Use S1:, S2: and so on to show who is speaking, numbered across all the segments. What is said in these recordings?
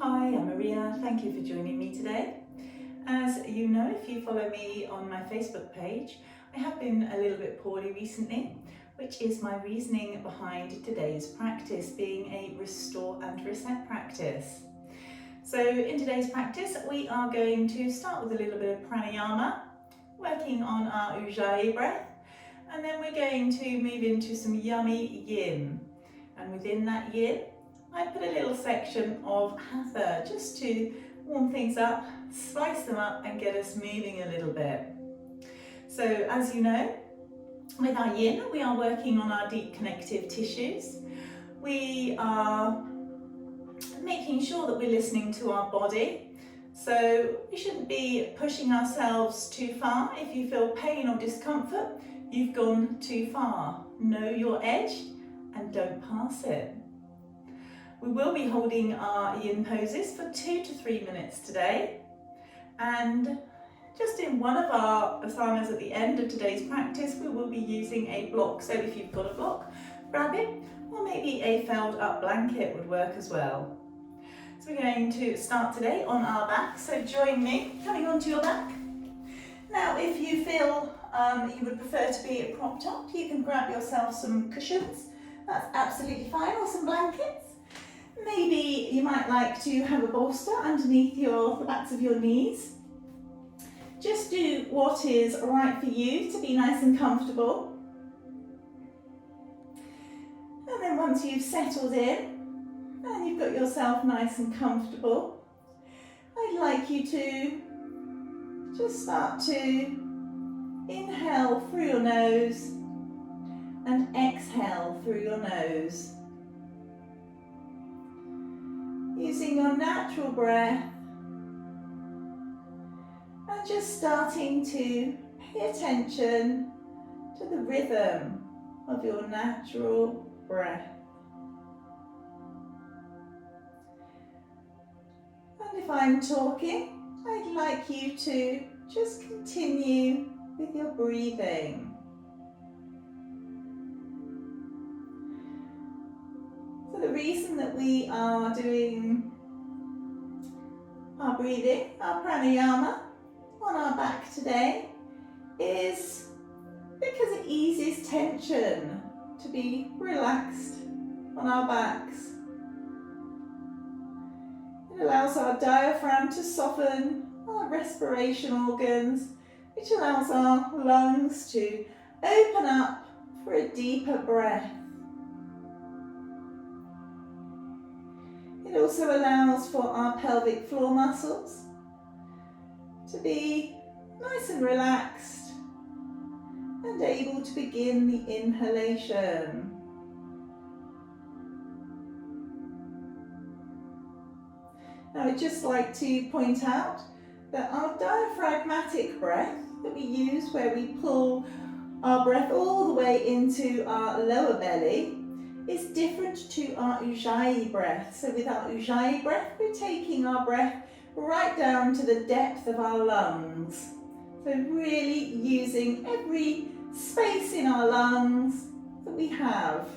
S1: Hi, I'm Maria. Thank you for joining me today. As you know, if you follow me on my Facebook page, I have been a little bit poorly recently, which is my reasoning behind today's practice being a restore and reset practice. So in today's practice, we are going to start with a little bit of pranayama, working on our Ujjayi breath, and then we're going to move into some yummy yin. And within that yin, I put a little section of Hatha just to warm things up, spice them up and get us moving a little bit. So as you know, with our yin, we are working on our deep connective tissues. We are making sure that we're listening to our body. So we shouldn't be pushing ourselves too far. If you feel pain or discomfort, you've gone too far. Know your edge and don't pass it. We will be holding our yin poses for 2 to 3 minutes today, and just in one of our asanas at the end of today's practice we will be using a block, so if you've got a block, grab it, or maybe a felled up blanket would work as well. So we're going to start today on our back, so join me coming onto your back. Now if you feel you would prefer to be propped up, you can grab yourself some cushions, that's absolutely fine, or some blankets. Maybe you might like to have a bolster underneath the backs of your knees. Just do what is right for you to be nice and comfortable. And then once you've settled in and you've got yourself nice and comfortable, I'd like you to just start to inhale through your nose and exhale through your nose. Using your natural breath and just starting to pay attention to the rhythm of your natural breath. And if I'm talking, I'd like you to just continue with your breathing. The reason that we are doing our breathing, our pranayama, on our back today is because it eases tension to be relaxed on our backs. It allows our diaphragm to soften, our respiration organs, which allows our lungs to open up for a deeper breath. It also allows for our pelvic floor muscles to be nice and relaxed and able to begin the inhalation. Now I'd just like to point out that our diaphragmatic breath that we use, where we pull our breath all the way into our lower belly, is different to our Ujjayi breath. So with our Ujjayi breath, we're taking our breath right down to the depth of our lungs. So really using every space in our lungs that we have.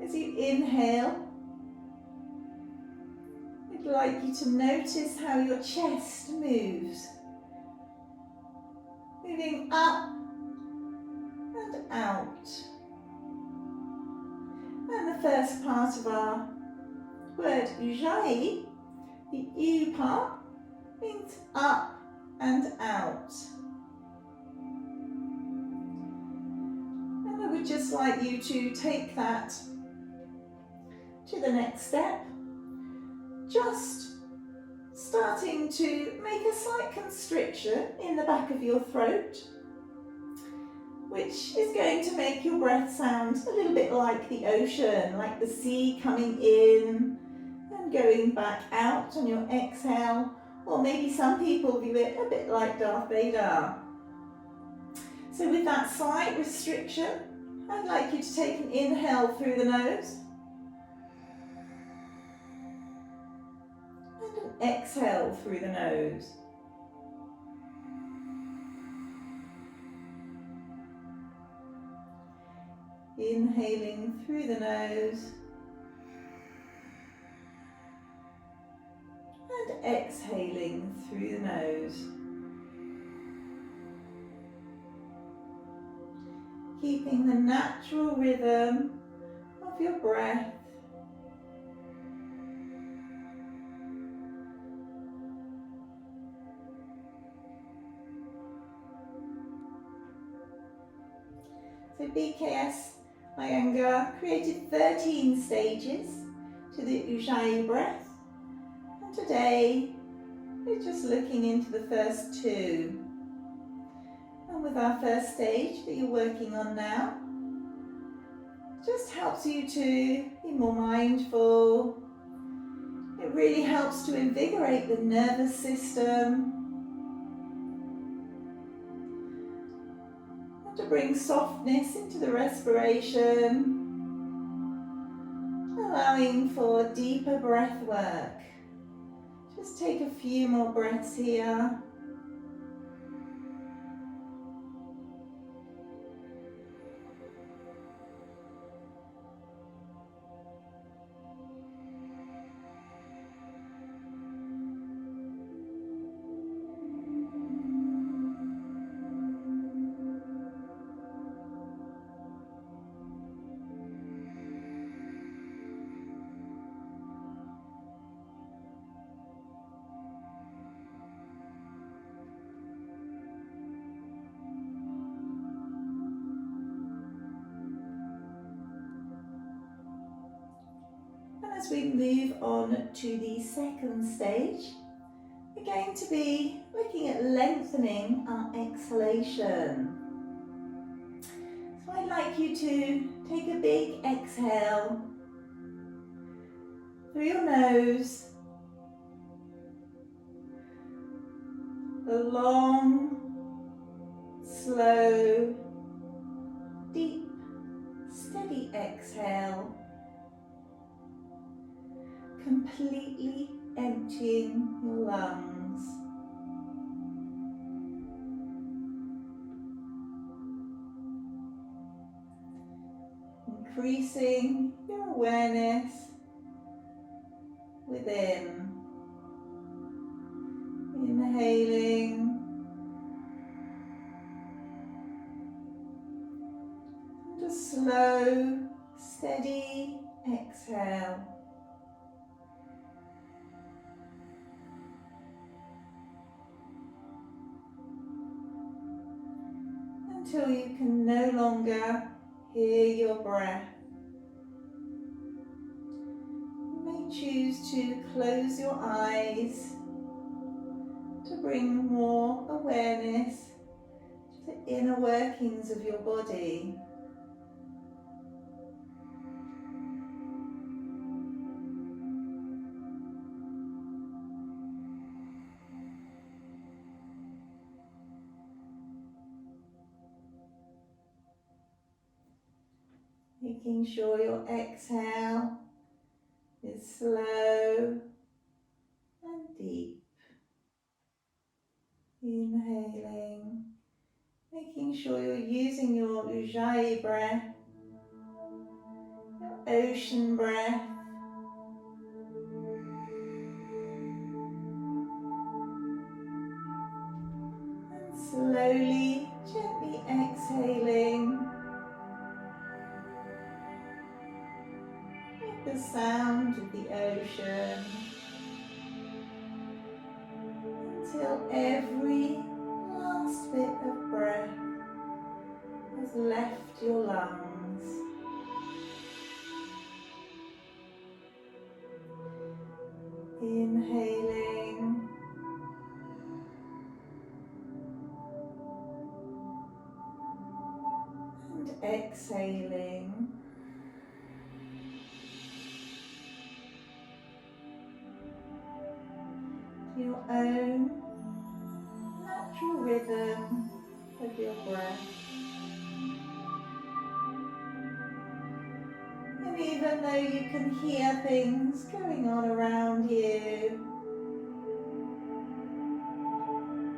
S1: As you inhale, I'd like you to notice how your chest moves. Moving up and out. And the first part of our word Ujjayi, the U part, means up and out. And I would just like you to take that to the next step. Just starting to make a slight constriction in the back of your throat, which is going to make your breath sound a little bit like the ocean, like the sea coming in and going back out on your exhale, or maybe some people view it a bit like Darth Vader. So with that slight restriction, I'd like you to take an inhale through the nose. Exhale through the nose. Inhaling through the nose and exhaling through the nose. Keeping the natural rhythm of your breath. So BKS Iyengar created 13 stages to the Ujjayi breath, and today we're just looking into the first two. And with our first stage that you're working on now, just helps you to be more mindful. It really helps to invigorate the nervous system, and to bring softness into the respiration, allowing for deeper breath work. Just take a few more breaths here. As we move on to the second stage, we're going to be looking at lengthening our exhalation. So I'd like you to take a big exhale through your nose, a long, slow, deep, steady exhale, completely emptying your lungs. Increasing your awareness within. Inhaling and a slow, steady exhale. Until you can no longer hear your breath. You may choose to close your eyes to bring more awareness to the inner workings of your body. Making sure your exhale is slow and deep. Inhaling, making sure you're using your Ujjayi breath, your ocean breath. And slowly, gently exhaling with the sound of the ocean, until every last bit of breath has left your lungs. Inhaling and exhaling. Your own natural rhythm of your breath. And even though you can hear things going on around you,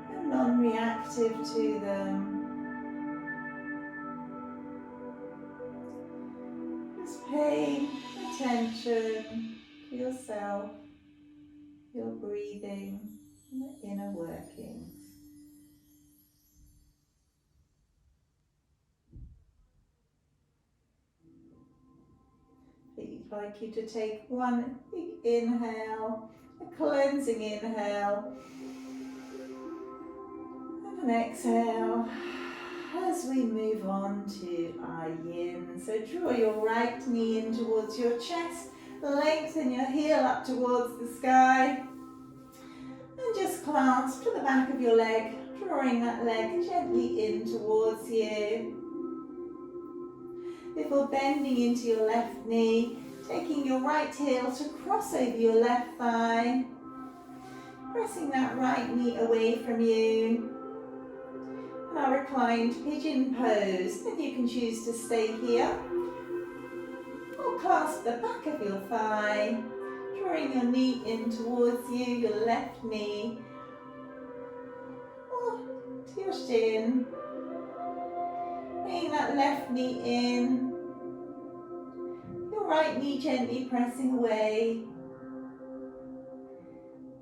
S1: you're non-reactive to them. paying attention to yourself, your breathing, and the inner workings. I'd like you to take one big inhale, a cleansing inhale, and an exhale as we move on to our yin. So draw your right knee in towards your chest, lengthen your heel up towards the sky, and just clasp to the back of your leg, drawing that leg gently in towards you. Before bending into your left knee, taking your right heel to cross over your left thigh, pressing that right knee away from you. And our reclined pigeon pose, and you can choose to stay here or clasp the back of your thigh, drawing your knee in towards you, your left knee, or to your shin, bringing that left knee in, your right knee gently pressing away,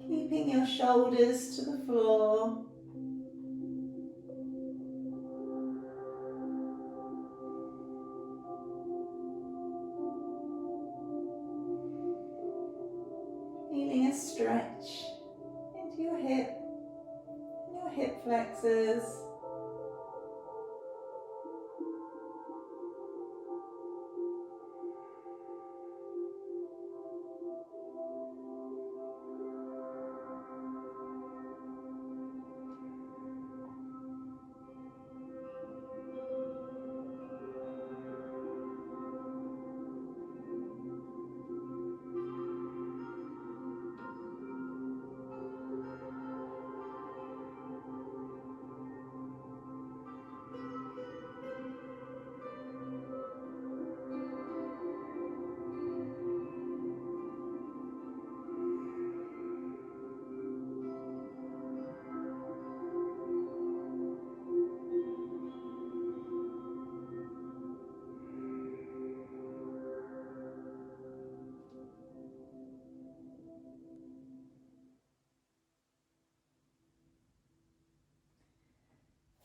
S1: keeping your shoulders to the floor. Feeling a stretch into your hip and your hip flexors.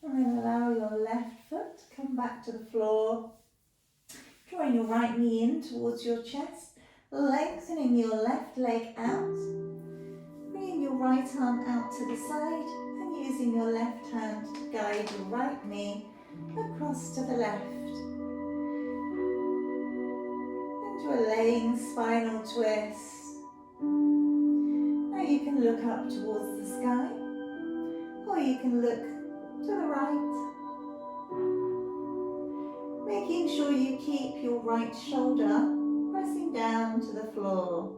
S1: And then allow your left foot to come back to the floor. Drawing your right knee in towards your chest, lengthening your left leg out. Bringing your right arm out to the side and using your left hand to guide your right knee across to the left. Into a laying spinal twist. Now you can look up towards the sky, or you can look to the right, making sure you keep your right shoulder pressing down to the floor.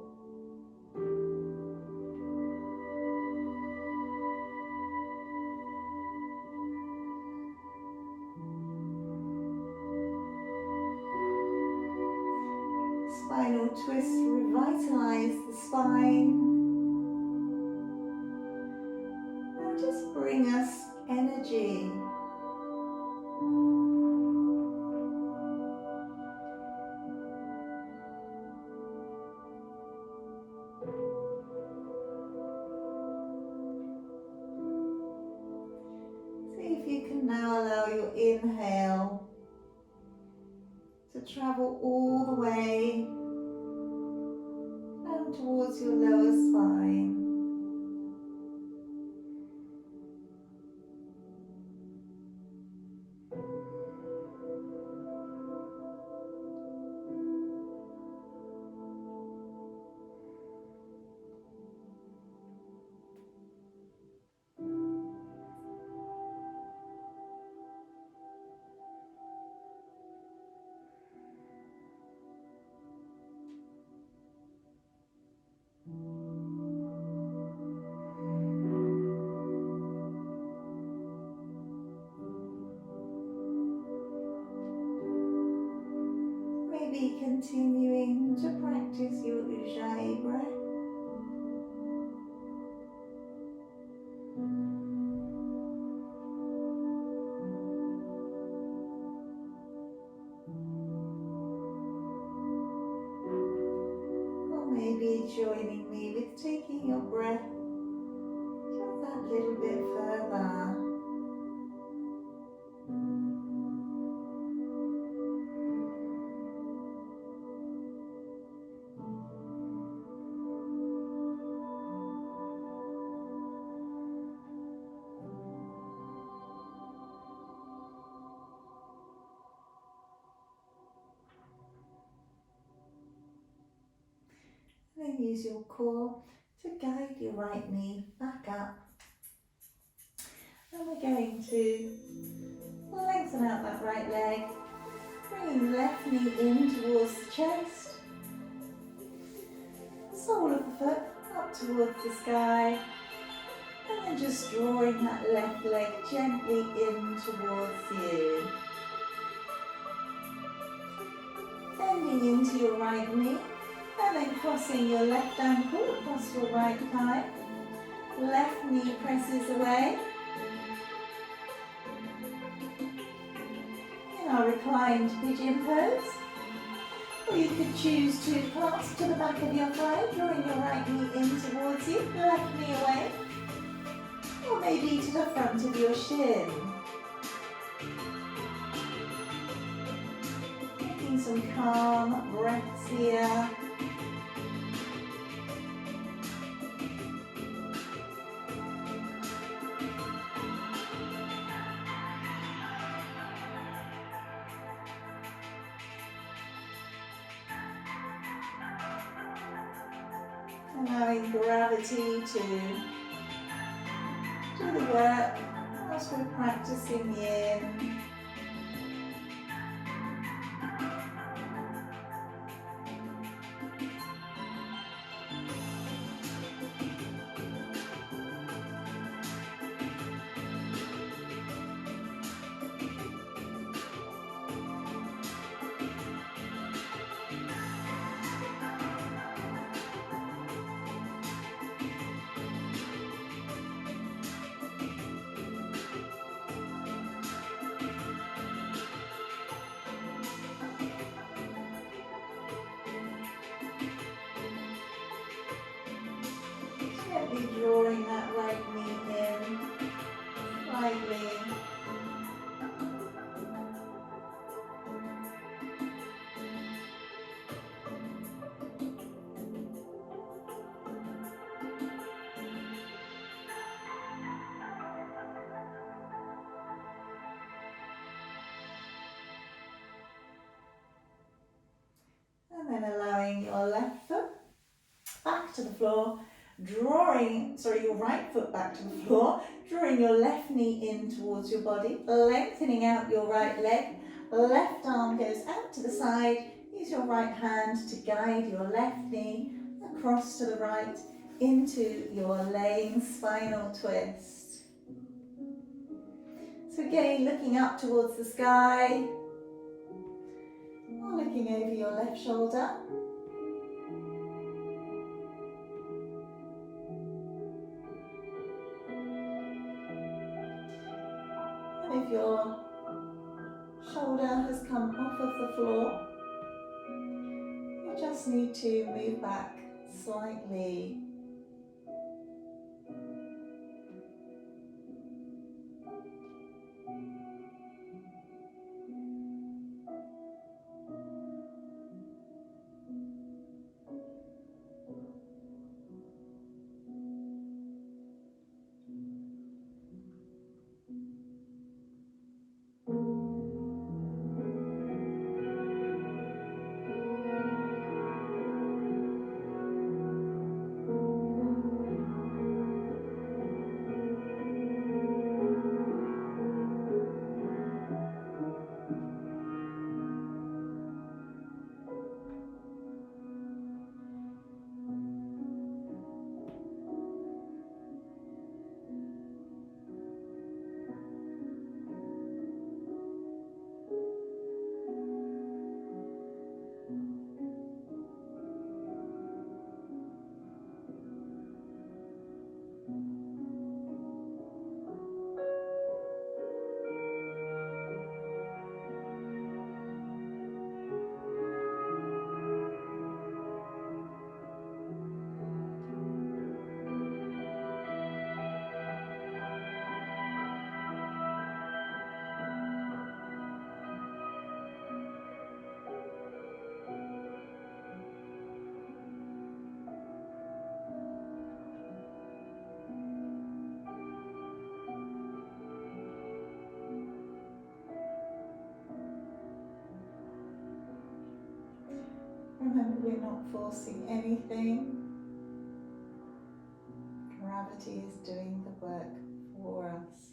S1: Spinal twist revitalize the spine and just bring us energy. See if you can now allow your inhale to travel all the way down towards your lower spine. Maybe continuing to practice your Ujjayi breath. joining me with taking your breath just that little bit further. Then use your core to guide your right knee back up. And we're going to lengthen out that right leg, bringing left knee in towards the chest, the sole of the foot up towards the sky, and then just drawing that left leg gently in towards you. Bending into your right knee, and then crossing your left ankle across your right thigh. Left knee presses away. In our reclined pigeon pose. Or you could choose to clasp to the back of your thigh, drawing your right knee in towards you, left knee away. Or maybe to the front of your shin. Taking some calm breaths here. Allowing gravity to do the work whilst we're practicing in. Gently drawing that right knee in slightly. And then allowing your left foot back to the floor, your right foot back to the floor, drawing your left knee in towards your body, lengthening out your right leg, left arm goes out to the side, use your right hand to guide your left knee across to the right into your laying spinal twist. So again, looking up towards the sky, or looking over your left shoulder. And if your shoulder has come off of the floor, you just need to move back slightly. We're not forcing anything. Gravity is doing the work for us.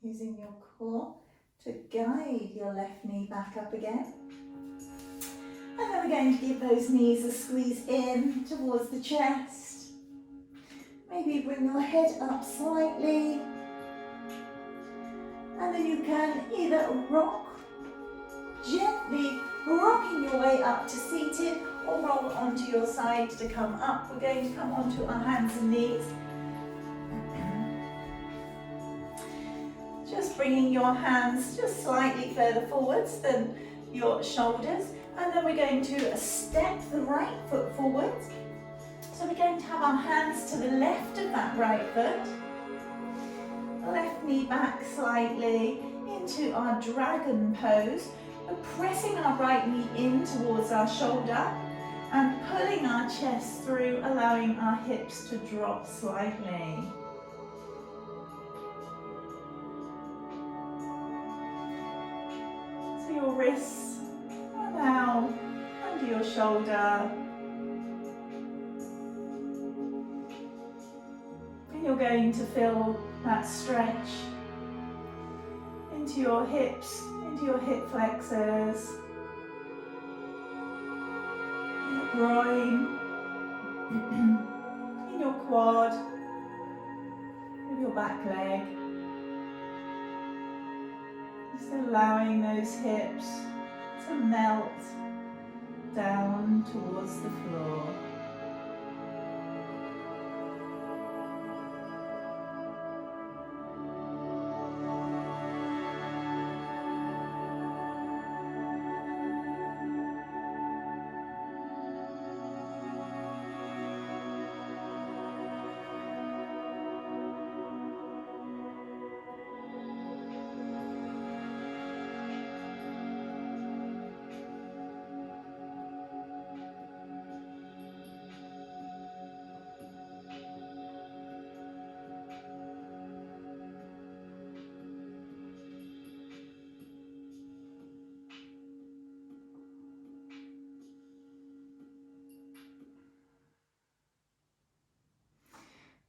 S1: Using your core to guide your left knee back up again. And then we're going to give those knees a squeeze in towards the chest. Maybe bring your head up slightly. And then you can either rock, gently rocking your way up to seated, or roll onto your side to come up. We're going to come onto our hands and knees. Just bringing your hands just slightly further forwards than your shoulders. And then we're going to step the right foot forwards. So we're going to have our hands to the left of that right foot. Left knee back slightly into our dragon pose. We're pressing our right knee in towards our shoulder and pulling our chest through, allowing our hips to drop slightly. So your wrists are now under your shoulder. And you're going to feel that stretch into your hips, into your hip flexors, in your groin, in your quad, with your back leg. Just allowing those hips to melt down towards the floor.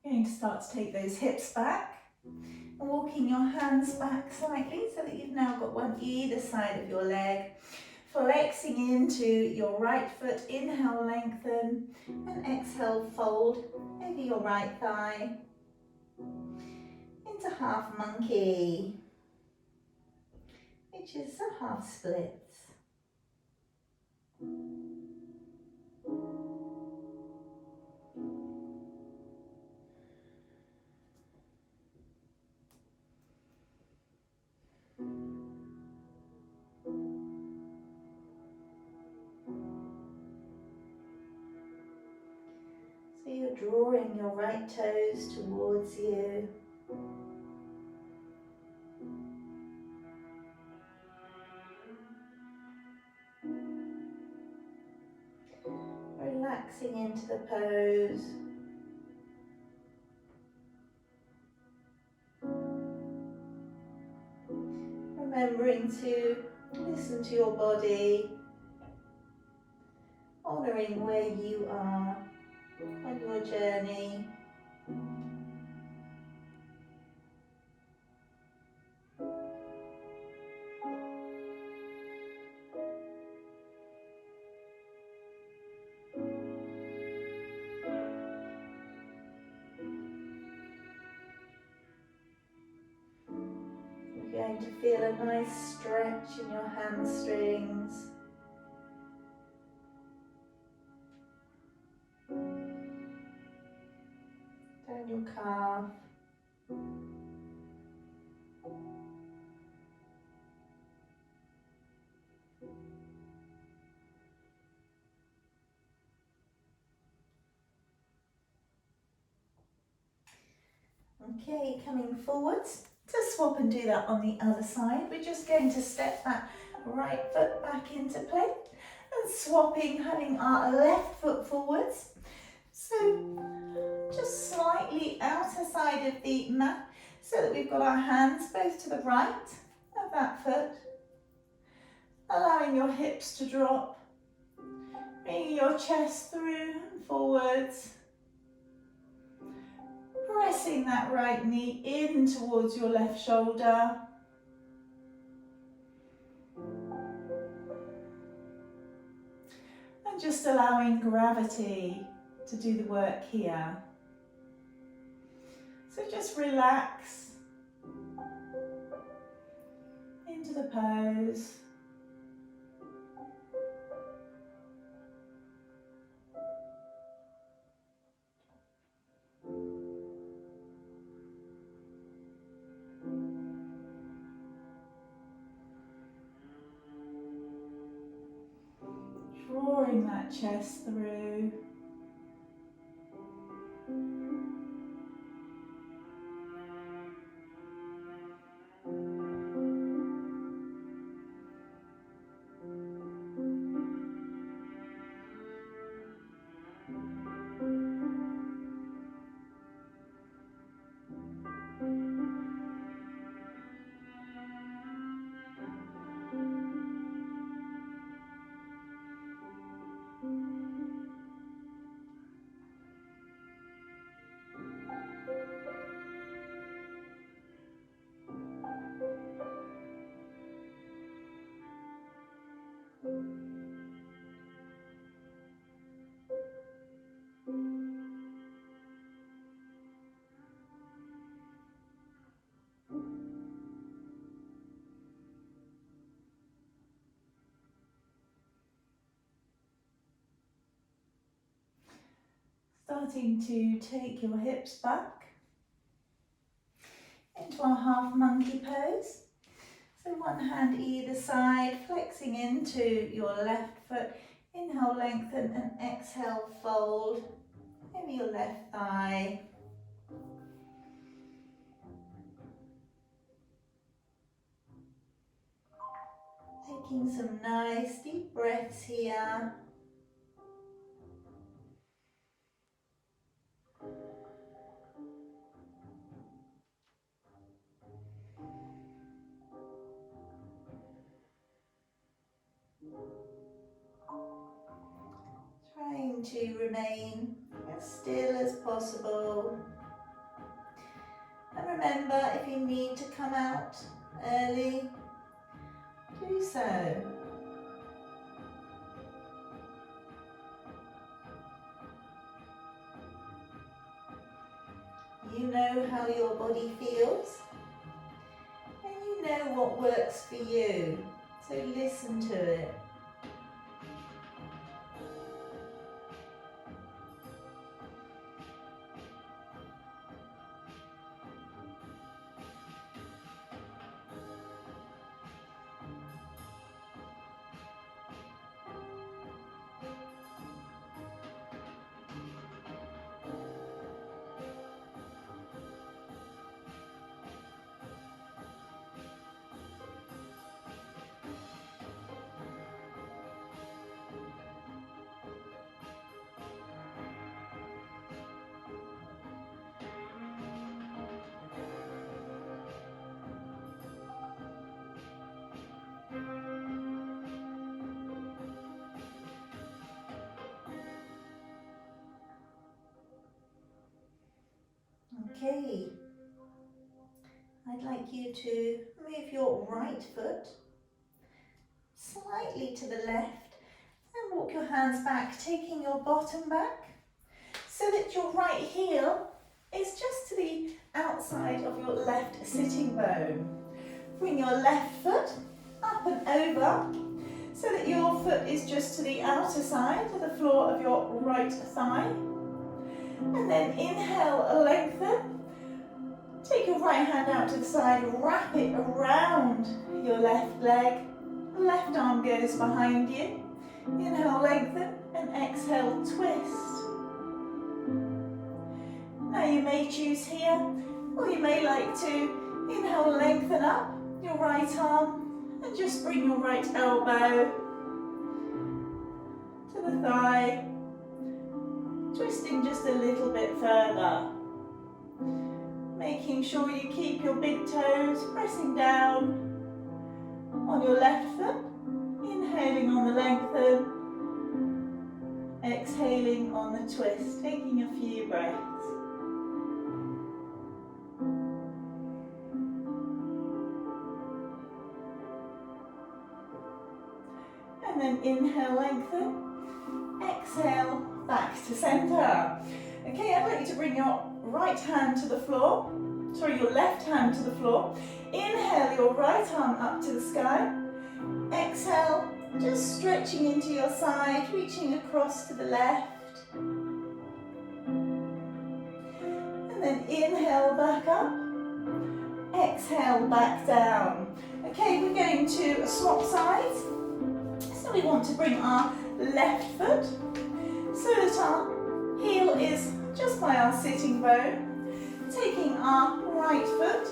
S1: Going to start to take those hips back, walking your hands back slightly so that you've now got one either side of your leg, flexing into your right foot. Inhale, lengthen, and exhale, fold over your right thigh into half monkey, which is a half split. So you're drawing your right toes towards you. Relaxing into the pose. Remembering to listen to your body, honouring where you are on your journey. You're going to feel a nice stretch in your hamstrings. Down your calf. Okay, coming forwards. To swap and do that on the other side, we're just going to step that right foot back into play and swapping, having our left foot forwards. So just slightly outer side of the mat so that we've got our hands both to the right of that foot, allowing your hips to drop, bringing your chest through and forwards, pressing that right knee in towards your left shoulder. And just allowing gravity to do the work here. So just relax into the pose. Drawing that chest through. Starting to take your hips back into our half monkey pose. So one hand either side, flexing into your left foot. Inhale, lengthen, and exhale, fold over your left thigh. Taking some nice deep breaths here. Trying to remain as still as possible. And remember, if you need to come out early, do so. You know how your body feels, and you know what works for you, so listen to it. Okay, I'd like you to move your right foot slightly to the left and walk your hands back, taking your bottom back so that your right heel is just to the outside of your left sitting bone. Bring your left foot up and over so that your foot is just to the outer side of the floor of your right thigh. And then inhale, lengthen. Take your right hand out to the side, wrap it around your left leg. Left arm goes behind you. Inhale, lengthen, and exhale, twist. Now you may choose here, Or you may like to inhale, lengthen up your right arm and just bring your right elbow to the thigh, twisting just a little bit further. Making sure you keep your big toes pressing down on your left foot, inhaling on the lengthen, exhaling on the twist, taking a few breaths. And then inhale, lengthen, exhale, back to center. Okay, I'd like you to bring your right hand to the floor, your left hand to the floor. Inhale your right arm up to the sky. Exhale, just stretching into your side, reaching across to the left. And then inhale back up. Exhale back down. Okay, we're going to swap sides. So we want to bring our left foot so that our heel is just by our sitting bone. Taking our right foot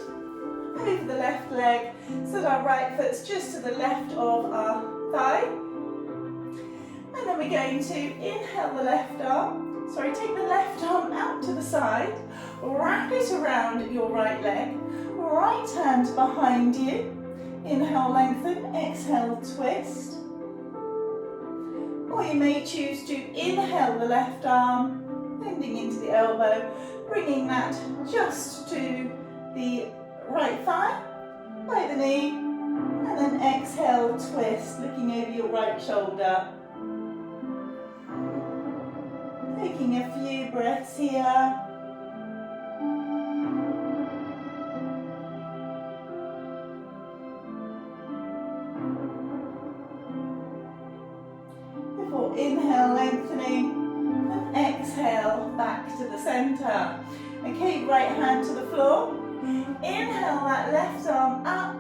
S1: over the left leg so that our right foot's just to the left of our thigh. And then we're going to inhale the left arm, take the left arm out to the side, wrap it around your right leg, right hand behind you. Inhale, lengthen, exhale, twist. Or you may choose to inhale the left arm, bending into the elbow, bringing that just to the right thigh, by the knee, and then exhale, twist, looking over your right shoulder. Taking a few breaths here. Before inhale, lengthening, and exhale, back to the center. Okay, right hand to the floor. Inhale that left arm up.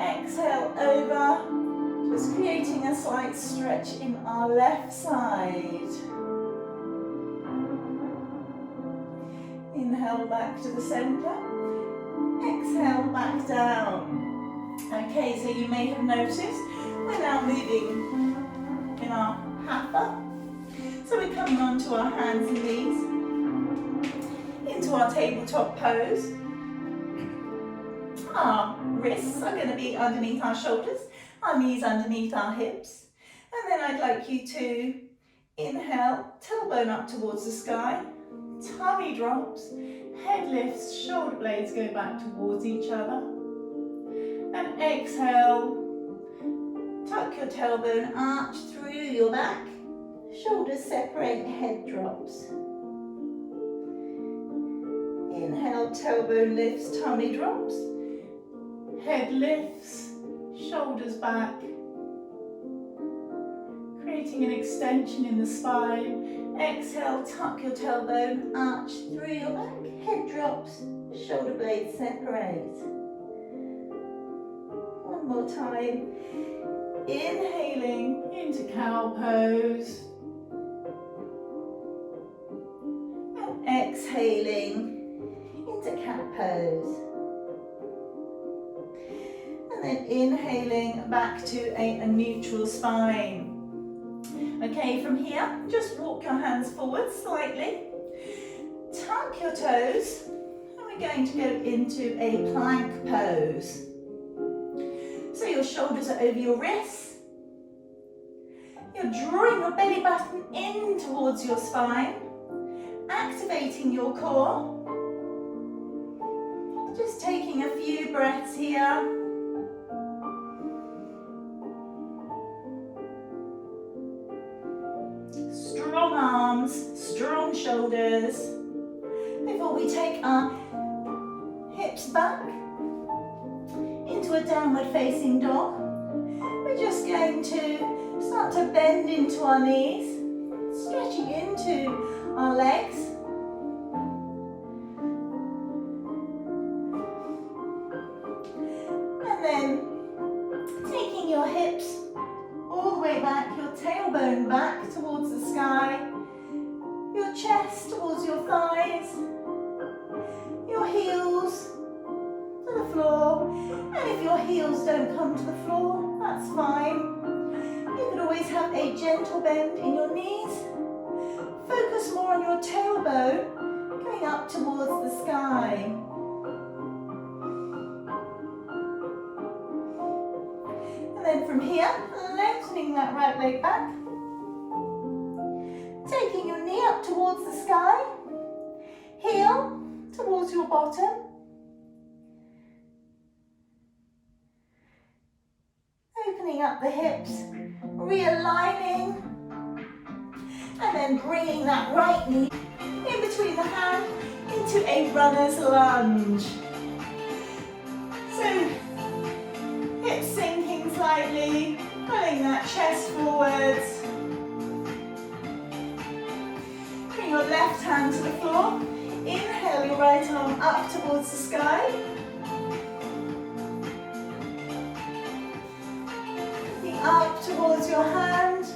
S1: Exhale over. Just creating a slight stretch in our left side. Inhale back to the center. Exhale back down. Okay, so you may have noticed we're now moving in our Hatha. So we're coming onto our hands and knees, into our tabletop pose. Our wrists are going to be underneath our shoulders, our knees underneath our hips. And then I'd like you to inhale, tailbone up towards the sky, tummy drops, head lifts, shoulder blades go back towards each other. And exhale, tuck your tailbone, arch through your back, shoulders separate, head drops. Inhale, tailbone lifts, tummy drops, head lifts, shoulders back, creating an extension in the spine. Exhale, tuck your tailbone, arch through your back, head drops, shoulder blades separate. One more time. Inhaling into cow pose. And exhaling into cat pose. And then inhaling back to a neutral spine. Okay, from here, just walk your hands forward slightly. Tuck your toes. And we're going to go into a plank pose. So your shoulders are over your wrists. You're drawing your belly button in towards your spine, activating your core. Just taking a few breaths here. Strong arms, strong shoulders. Before we take our hips back into a downward facing dog, we're just going to start to bend into our knees, stretching into our legs. And then taking your hips all the way back, your tailbone back towards the sky, your chest towards your thighs, your heels to the floor. And if your heels don't come to the floor, that's fine. You could always have a gentle bend in your knees. Focus more on your tailbone going up towards the sky. And then from here, lengthening that right leg back. Taking your knee up towards the sky. Heel towards your bottom. Opening up the hips, realigning, and then bringing that right knee in between the hand into a runner's lunge. So, hips sinking slightly, pulling that chest forwards. Bring your left hand to the floor. Inhale your right arm up towards the sky. Looking up towards your hand,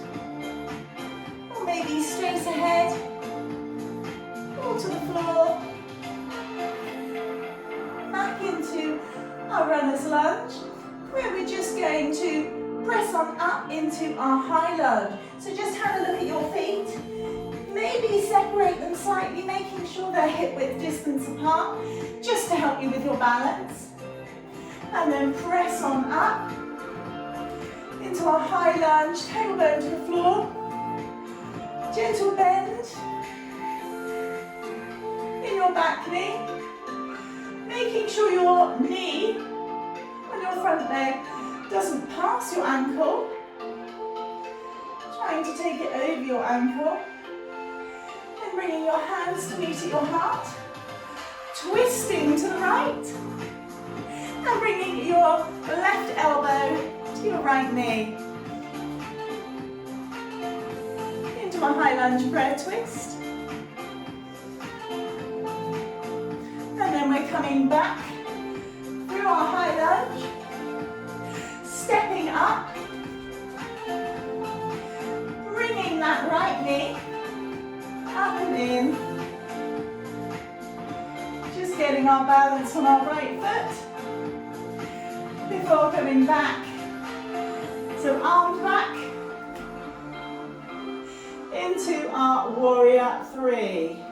S1: or maybe straight ahead, or to the floor. Back into our runner's lunge, where we're just going to press on up into our high lunge. So just have a look at your feet. Maybe separate them slightly, making sure they're hip width distance apart, just to help you with your balance. And then press on up into our high lunge, tailbone to the floor. Gentle bend in your back knee, making sure your knee on your front leg doesn't pass your ankle. Trying to take it over your ankle. Bringing your hands to meet at your heart, twisting to the right, and bringing your left elbow to your right knee. Into a high lunge prayer twist. And then we're coming back through our high lunge, stepping up, bringing that right knee up and in, just getting our balance on our right foot before coming back. So arms back into our warrior three.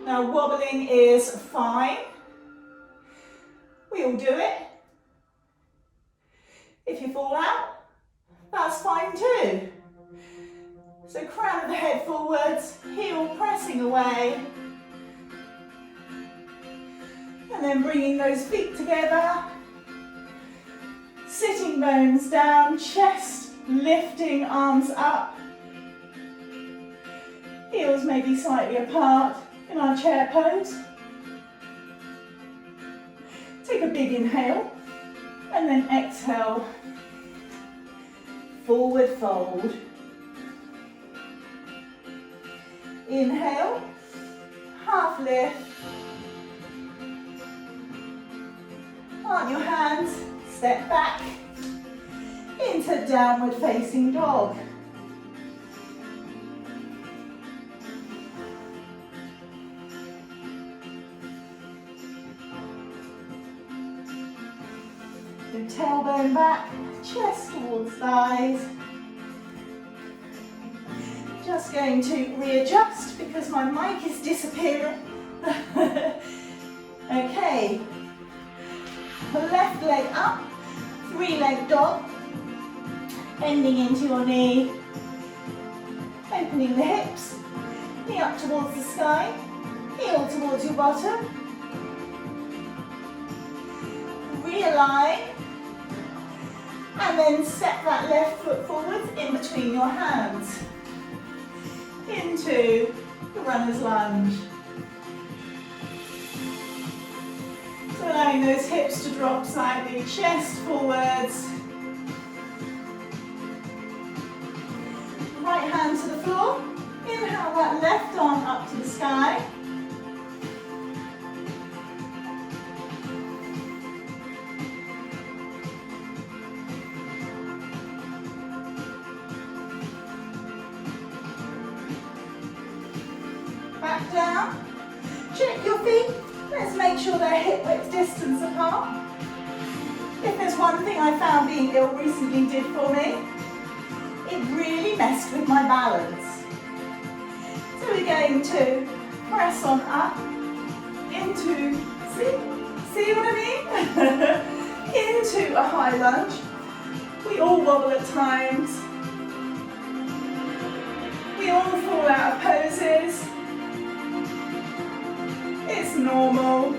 S1: Now wobbling is fine. We all do it. If you fall out, that's fine too. So crown of the head forwards, heel pressing away. And then bringing those feet together. Sitting bones down, chest lifting, arms up. Heels maybe slightly apart in our chair pose. Take a big inhale and then exhale. Forward fold. Inhale, half lift. Plant your hands, step back into downward facing dog. So tailbone back, chest towards thighs. Just going to readjust because my mic is disappearing. Okay, left leg up, three-leg dog, bending into your knee, opening the hips, knee up towards the sky, heel towards your bottom, realign, and then step that left foot forwards in between your hands. Into the runner's lunge. So allowing those hips to drop slightly, chest forwards. Right hand to the floor. Inhale that left arm up to the sky. Back down, check your feet, Let's make sure they're hip width distance apart. If there's one thing I found being ill recently did for me, it really messed with my balance. So we're going to press on up into, see what I mean? Into a high lunge. We all wobble at times. We all fall out of poses. It's normal.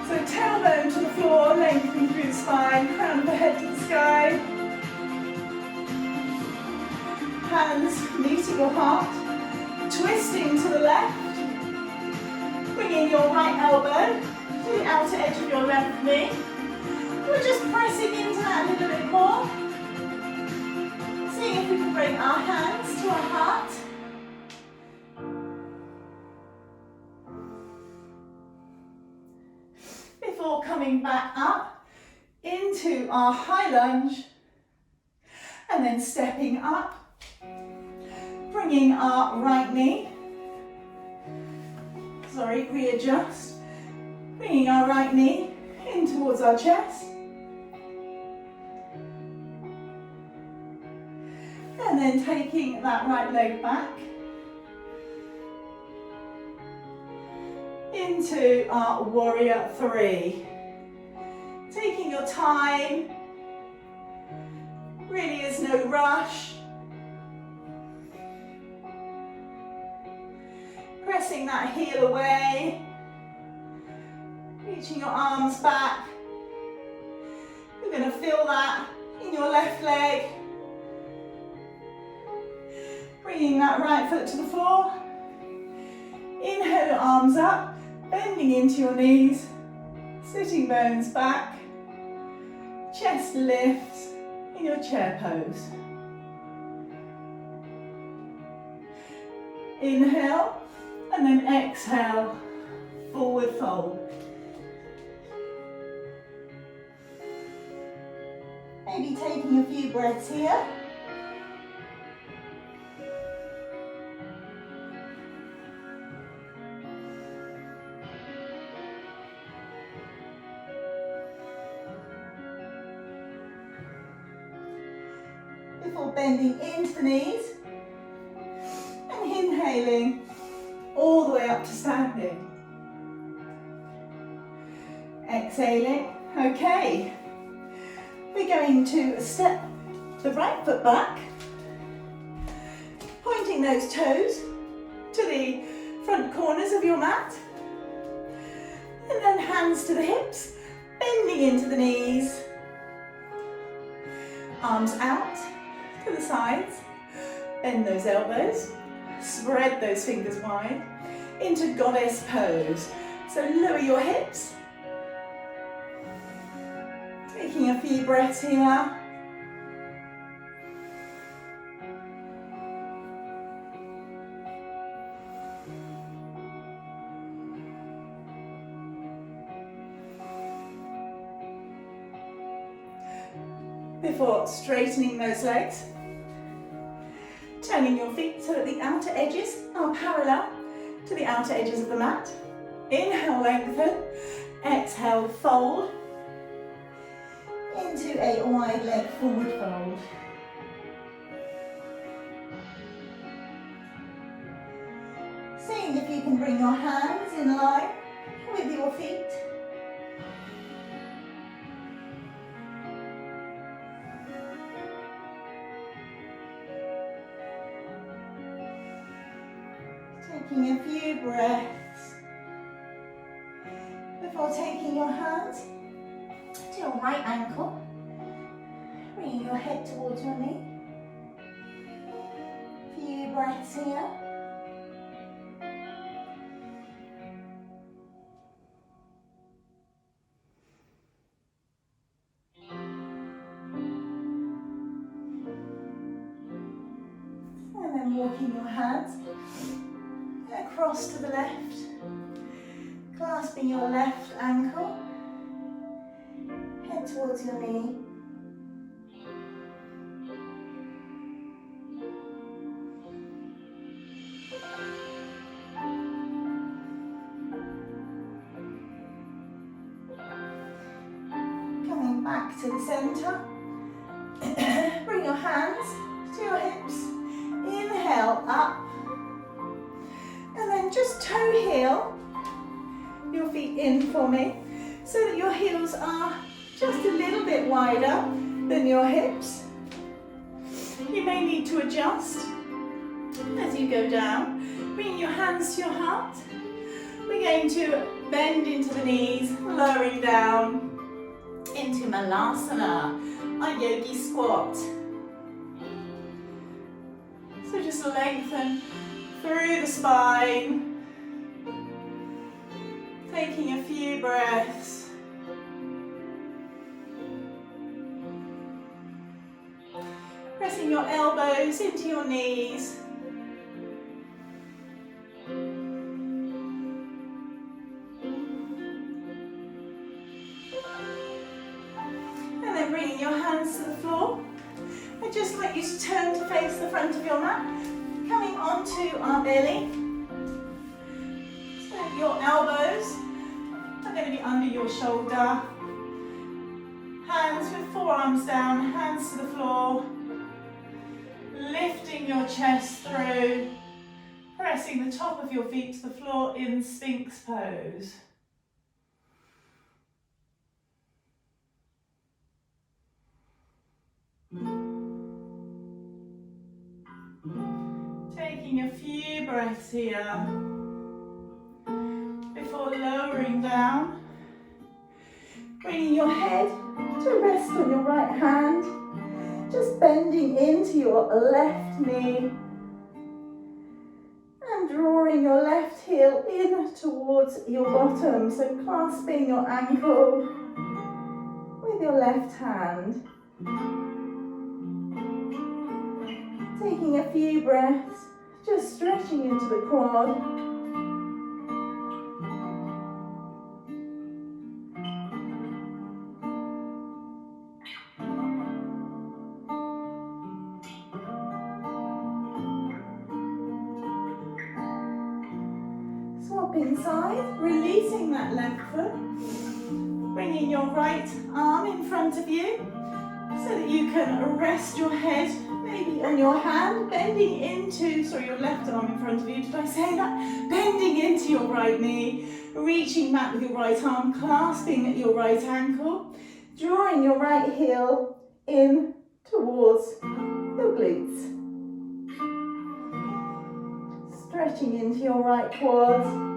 S1: So tailbone to the floor, lengthening through the spine, crown of the head to the sky. Hands meeting your heart, twisting to the left. Bringing your right elbow to the outer edge of your left knee. We're just pressing into that a little bit more. Seeing if we can bring our hands to our heart. Before coming back up into our high lunge. And then stepping up. Bringing our right knee. Readjust. Bringing our right knee in towards our chest. And then taking that right leg back into our warrior three. Taking your time. Really is no rush. Pressing that heel away. Reaching your arms back. You're going to feel that in your left leg. Bringing that right foot to the floor. Inhale your arms up, bending into your knees. Sitting bones back. Chest lifts in your chair pose. Inhale. And then exhale, forward fold. Maybe taking a few breaths here. Before bending into the knees and inhaling all the way up to standing. Exhaling. Okay. We're going to step the right foot back, pointing those toes to the front corners of your mat. And then hands to the hips, bending into the knees. Arms out to the sides. Bend those elbows. Spread those fingers wide into goddess pose. So lower your hips. Taking a few breaths here. Before straightening those legs. Turning your feet so that the outer edges are parallel to the outer edges of the mat. Inhale, lengthen. Exhale, fold into a wide leg forward fold. Seeing if you can bring your hands in line with your feet. Taking a few breaths before taking your hands to your right ankle, bringing your head towards your knee. Few breaths here. And then walking your hands across to the left, clasping your left ankle, head towards your knee. come back to the centre. Bring your hands to your hips. Inhale up. And then just toe heel your feet in for me, so that your heels are just a little bit wider than your hips. You may need to adjust as you go down. Bring your hands to your heart. We're going to bend into the knees, lowering down into Malasana, our yogi squat. So just lengthen through the spine. Taking a few breaths. Pressing your elbows into your knees. And then bringing your hands to the floor. I'd just like you to turn to face the front of your mat. Coming onto our belly. So your elbows are going to be under your shoulder. Hands with forearms down, hands to the floor. Lifting your chest through. Pressing the top of your feet to the floor in Sphinx pose. Taking a few breaths here before lowering down. Bringing your head to rest on your right hand. Just bending into your left knee. And drawing your left heel in towards your bottom. So clasping your ankle with your left hand. Taking a few breaths, just stretching into the quad. Swapping sides, releasing that left foot. Bringing your right arm in front of you so that you can rest your head maybe on your hand, bending into, your left arm in front of you, did I say that? Bending into your right knee, reaching back with your right arm, clasping at your right ankle, drawing your right heel in towards your glutes. Stretching into your right quads.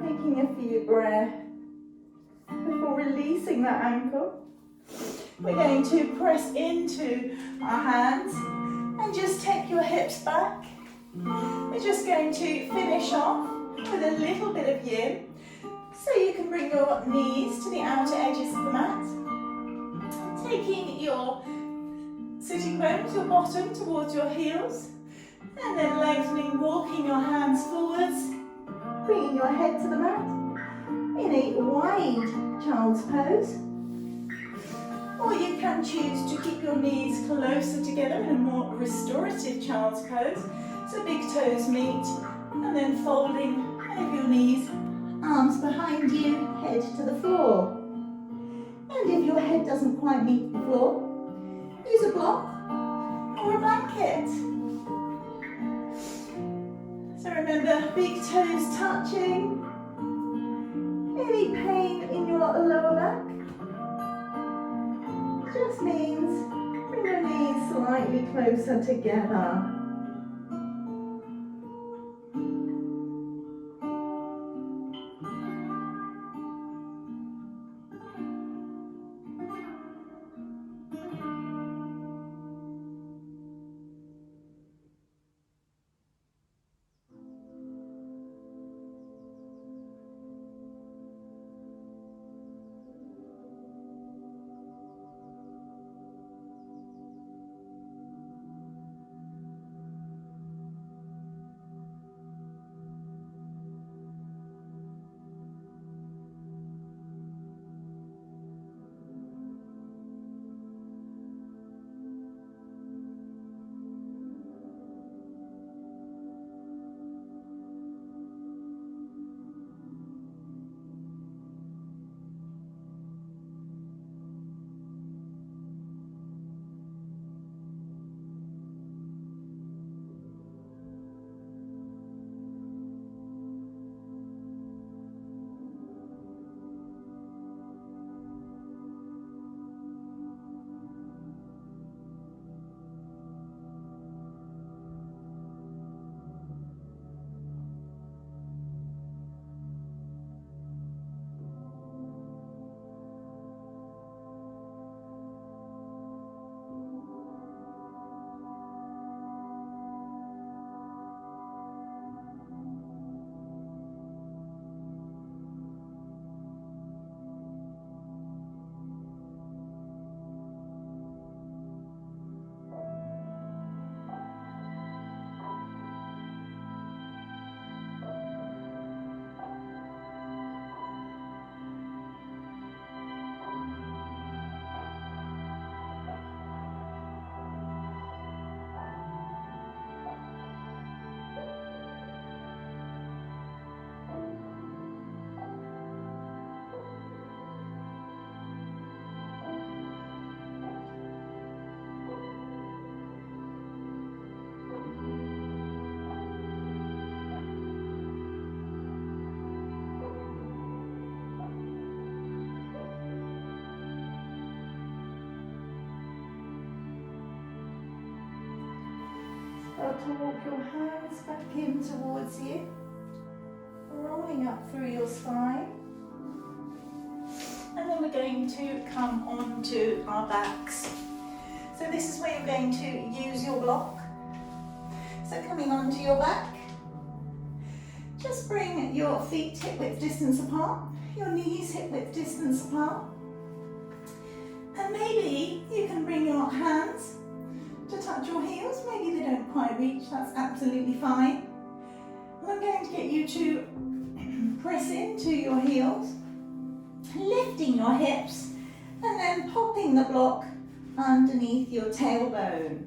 S1: Taking a few breaths before releasing that ankle. We're going to press into our hands and just take your hips back. We're just going to finish off with a little bit of yin. So you can bring your knees to the outer edges of the mat. Taking your sitting bones, your bottom towards your heels. And then lengthening, walking your hands forwards. Bringing your head to the mat in a wide child's pose. Or you can choose to keep your knees closer together in a more restorative child's pose. So big toes meet, and then folding over your knees, arms behind you, head to the floor. And if your head doesn't quite meet the floor, use a block or a blanket. So remember, big toes touching. Any pain in your lower back just means bring your knees slightly closer together. Start to walk your hands back in towards you, rolling up through your spine. And then we're going to come onto our backs. So this is where you're going to use your block. So coming onto your back, just bring your feet hip width distance apart, your knees hip width distance apart. And maybe you can bring your hands to touch your heels. Maybe they don't quite reach, that's absolutely fine. And I'm going to get you to press into your heels, lifting your hips, and then popping the block underneath your tailbone.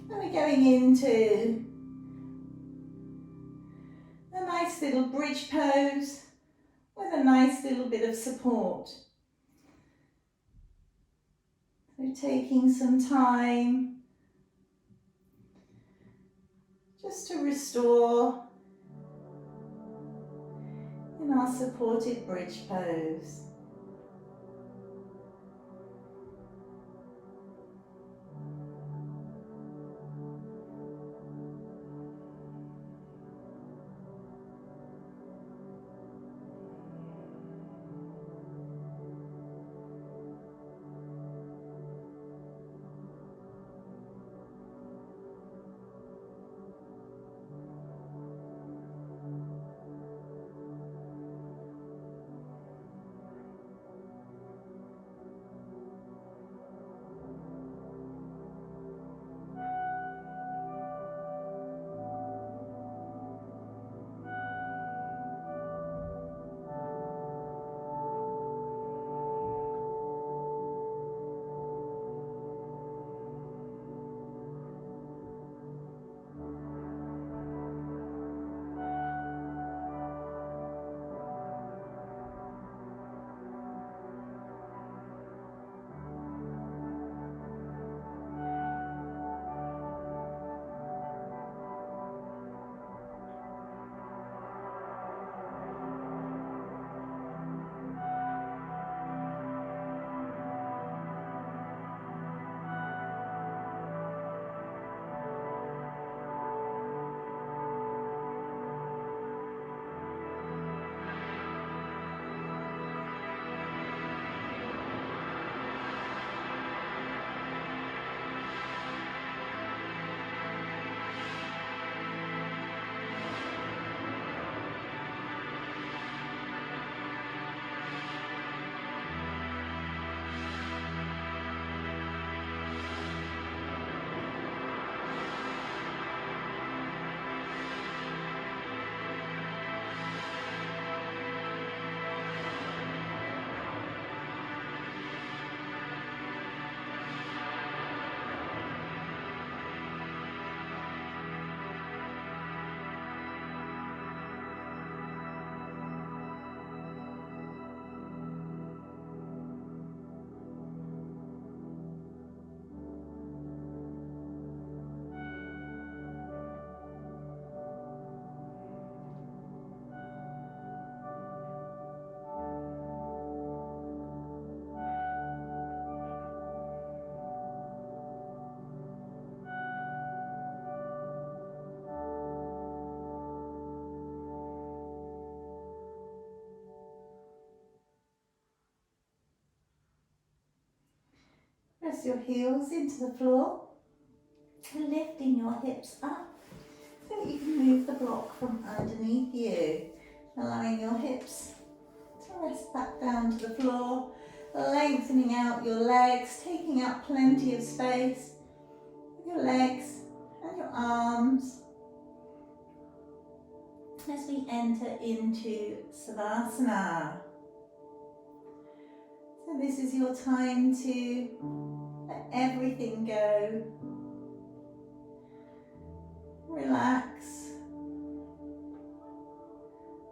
S1: And we're going into a nice little bridge pose with a nice little bit of support. So taking some time just to restore in our supported bridge pose. Press your heels into the floor, lifting your hips up so that you can move the block from underneath you, allowing your hips to rest back down to the floor, lengthening out your legs, taking up plenty of space with your legs and your arms as we enter into Savasana. So this is your time to let everything go. Relax.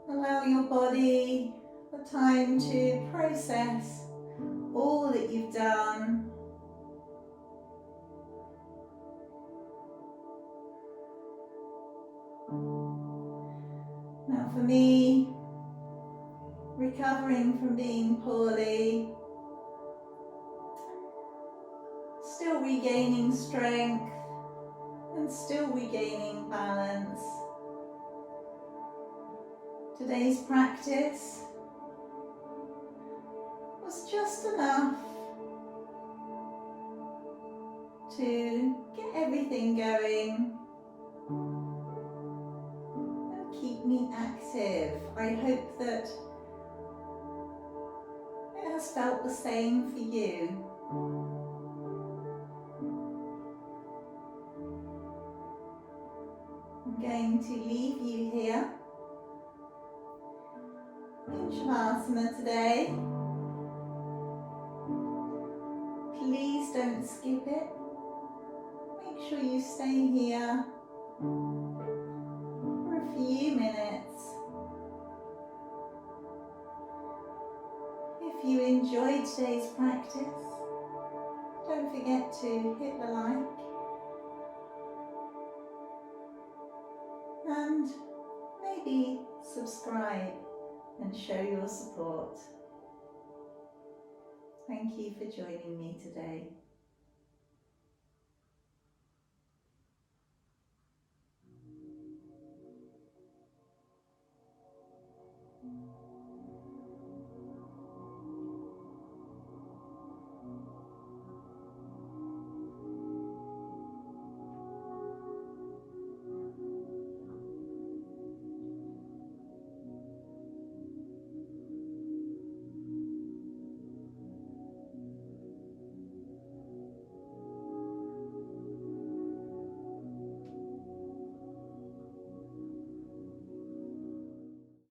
S1: Allow your body the time to process all that you've done. Now for me, recovering from being poorly, still regaining strength, and still regaining balance. Today's practice was just enough to get everything going and keep me active. I hope that it has felt the same for you. I'm going to leave you here in Shavasana today. Please don't skip it. Make sure you stay here for a few minutes. If you enjoyed today's practice, don't forget to hit the like and maybe subscribe and show your support. Thank you for joining me today.